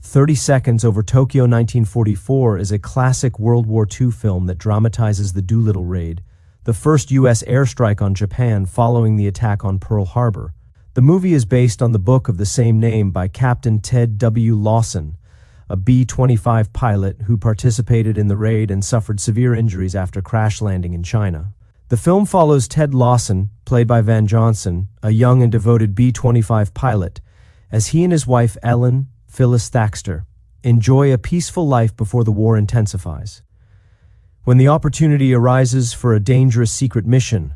30 Seconds Over Tokyo 1944 is a classic World War II film that dramatizes the Doolittle raid, the first U.S. airstrike on Japan following the attack on Pearl Harbor. The movie is based on the book of the same name by Captain Ted W. Lawson, a B-25 pilot who participated in the raid and suffered severe injuries after crash landing in China. The film follows Ted Lawson, played by Van Johnson, a young and devoted B-25 pilot, as he and his wife Ellen, Phyllis Thaxter, enjoy a peaceful life before the war intensifies. When the opportunity arises for a dangerous secret mission,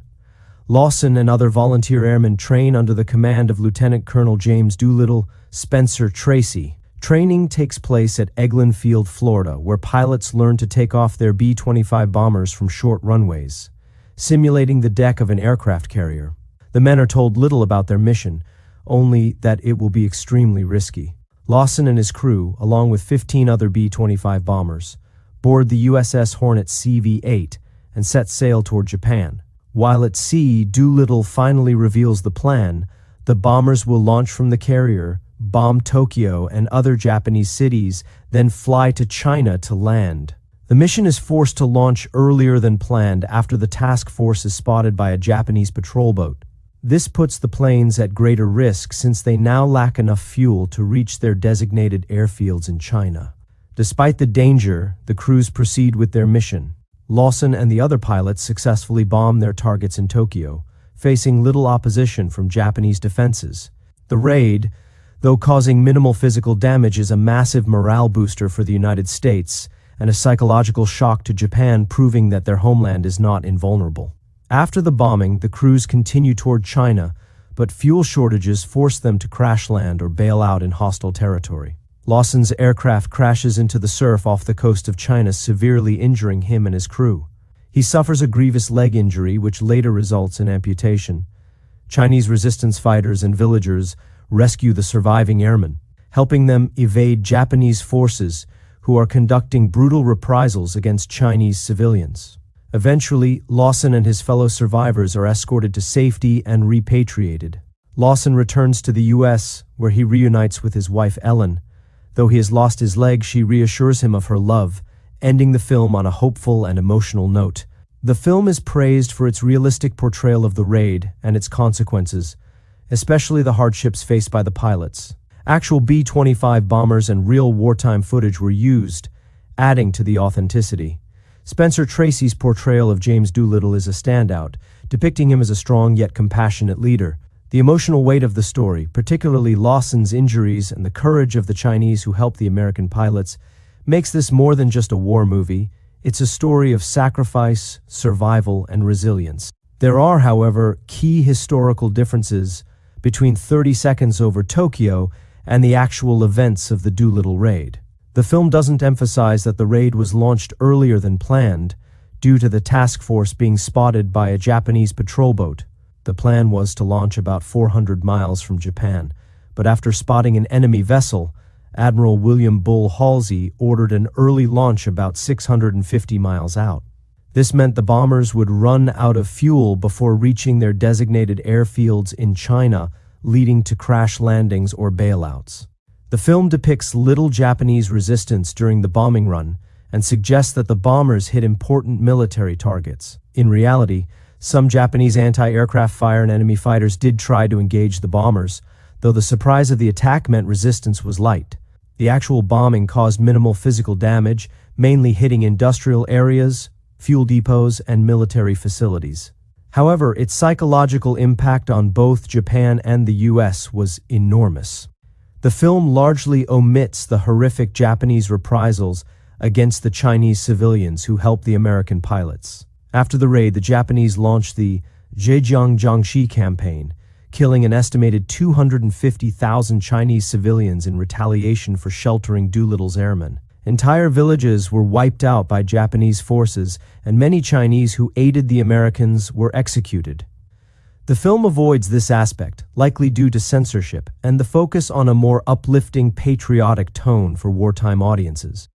Lawson and other volunteer airmen train under the command of Lieutenant Colonel James Doolittle, Spencer Tracy. Training takes place at Eglin Field, Florida, where pilots learn to take off their B-25 bombers from short runways, simulating the deck of an aircraft carrier. The men are told little about their mission, only that it will be extremely risky. Lawson and his crew, along with 15 other B-25 bombers, board the USS Hornet CV-8 and set sail toward Japan. While at sea, Doolittle finally reveals the plan. The bombers will launch from the carrier, bomb Tokyo and other Japanese cities, then fly to China to land. The mission is forced to launch earlier than planned after the task force is spotted by a Japanese patrol boat. This puts the planes at greater risk since they now lack enough fuel to reach their designated airfields in China. Despite the danger, the crews proceed with their mission. Lawson and the other pilots successfully bomb their targets in Tokyo, facing little opposition from Japanese defenses. The raid, though causing minimal physical damage, is a massive morale booster for the United States and a psychological shock to Japan, proving that their homeland is not invulnerable. After the bombing, the crews continue toward China, but fuel shortages force them to crash land or bail out in hostile territory. Lawson's aircraft crashes into the surf off the coast of China, severely injuring him and his crew. He suffers a grievous leg injury, which later results in amputation. Chinese resistance fighters and villagers rescue the surviving airmen, helping them evade Japanese forces who are conducting brutal reprisals against Chinese civilians. Eventually, Lawson and his fellow survivors are escorted to safety and repatriated. Lawson returns to the U.S., where he reunites with his wife Ellen. Though he has lost his leg, she reassures him of her love, ending the film on a hopeful and emotional note. The film is praised for its realistic portrayal of the raid and its consequences, especially the hardships faced by the pilots. Actual B-25 bombers and real wartime footage were used, adding to the authenticity. Spencer Tracy's portrayal of James Doolittle is a standout, depicting him as a strong yet compassionate leader. The emotional weight of the story, particularly Lawson's injuries and the courage of the Chinese who helped the American pilots, makes this more than just a war movie. It's a story of sacrifice, survival, and resilience. There are, however, key historical differences between 30 Seconds Over Tokyo and the actual events of the Doolittle raid. The film doesn't emphasize that the raid was launched earlier than planned due to the task force being spotted by a Japanese patrol boat. The plan was to launch about 400 miles from Japan, but after spotting an enemy vessel, Admiral William Bull Halsey ordered an early launch about 650 miles out. This meant the bombers would run out of fuel before reaching their designated airfields in China, leading to crash landings or bailouts. The film depicts little Japanese resistance during the bombing run and suggests that the bombers hit important military targets. In reality, some Japanese anti-aircraft fire and enemy fighters did try to engage the bombers, though the surprise of the attack meant resistance was light. The actual bombing caused minimal physical damage, mainly hitting industrial areas, fuel depots, and military facilities. However, its psychological impact on both Japan and the US was enormous. The film largely omits the horrific Japanese reprisals against the Chinese civilians who helped the American pilots. After the raid, the Japanese launched the Zhejiang Jiangxi campaign, killing an estimated 250,000 Chinese civilians in retaliation for sheltering Doolittle's airmen. Entire villages were wiped out by Japanese forces, and many Chinese who aided the Americans were executed. The film avoids this aspect, likely due to censorship, and the focus on a more uplifting, patriotic tone for wartime audiences.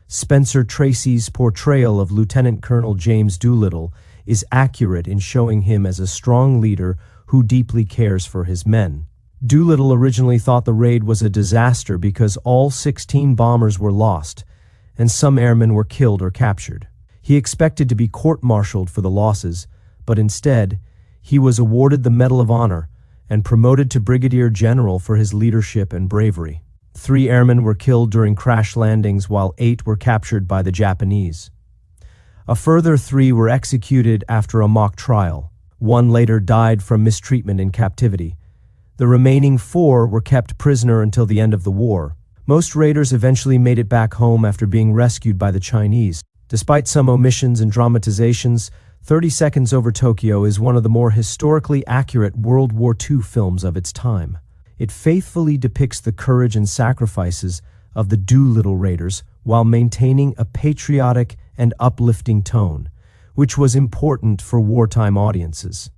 Spencer Tracy's portrayal of Lieutenant Colonel James Doolittle is accurate in showing him as a strong leader who deeply cares for his men. Doolittle originally thought the raid was a disaster because all 16 bombers were lost, and some airmen were killed or captured. He expected to be court-martialed for the losses, but instead, he was awarded the Medal of Honor and promoted to Brigadier General for his leadership and bravery. 3 airmen were killed during crash landings while 8 were captured by the Japanese. A further 3 were executed after a mock trial. 1 later died from mistreatment in captivity. The remaining 4 were kept prisoner until the end of the war. Most raiders eventually made it back home after being rescued by the Chinese. Despite some omissions and dramatizations, 30 Seconds Over Tokyo is one of the more historically accurate World War II films of its time. It faithfully depicts the courage and sacrifices of the Doolittle raiders while maintaining a patriotic and uplifting tone, which was important for wartime audiences.